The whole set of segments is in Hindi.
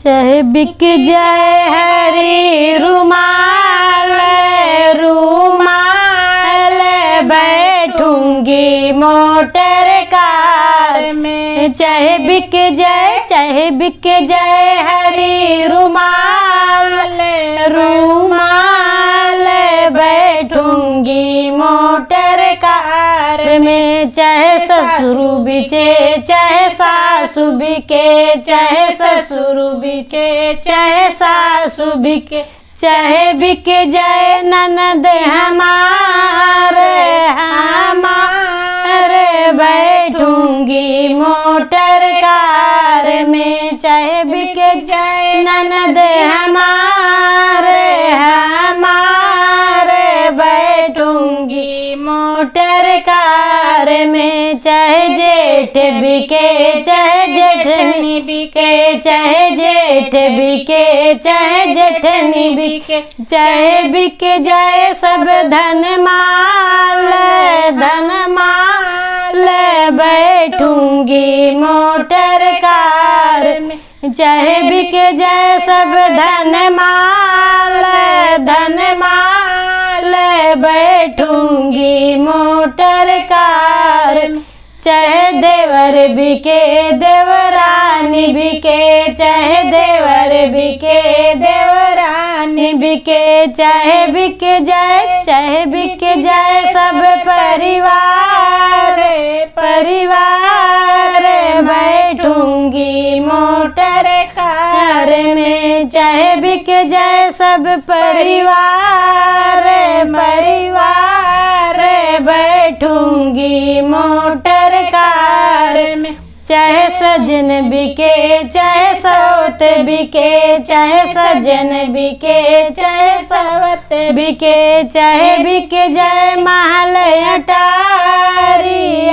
चाहे बिक जाए हरी रुमाल रुमाल, बैठूंगी मोटर कार में। चाहे बिक जाए हरी रुमाल रुमाल, बैठूंगी मोटर कार में। चाहे ससुर बिचे चाहे सासु बिके, चाहे ससुर बिके चाहे सासु बिके, चाहे बिक जाए ननद हमारे बैठूंगी मोटर कार में। चाहे बिक जाए ननद हमारे बैठूंगी मोटर कार में। चाहे जेठ बिके चाहे जेठनी बिके, चाहे जेठ बिके चाहे जेठनी बिके, चाहे बिक जाए सब धन माल बैठूंगी मोटर कार में। चाहे बिक जाए सब धन माल बैठूंगी मोटर कार में। चाहे देवर बिके देवरानी बिके, चाहे देवर बिके देवरानी बिके, चाहे बिक जाए सब परिवार बैठूंगी मोटर कार में। चाहे बिक जाए सब परिवार बैठूंगी मोटर कार में। चाहे सजन बिके चाहे सौत बिके, चाहे सजन बिके चाहे सौत बिके, चाहे बिक जाए महल अटारी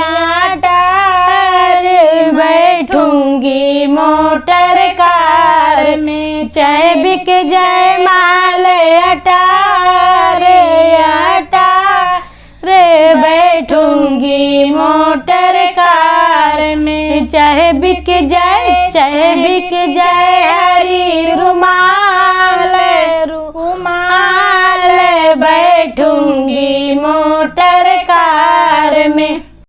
बैठूंगी मोटर कार में। चाहे बिक जाए महल अटारी बैठूंगी मोटर कार में। चाहे बिक जाए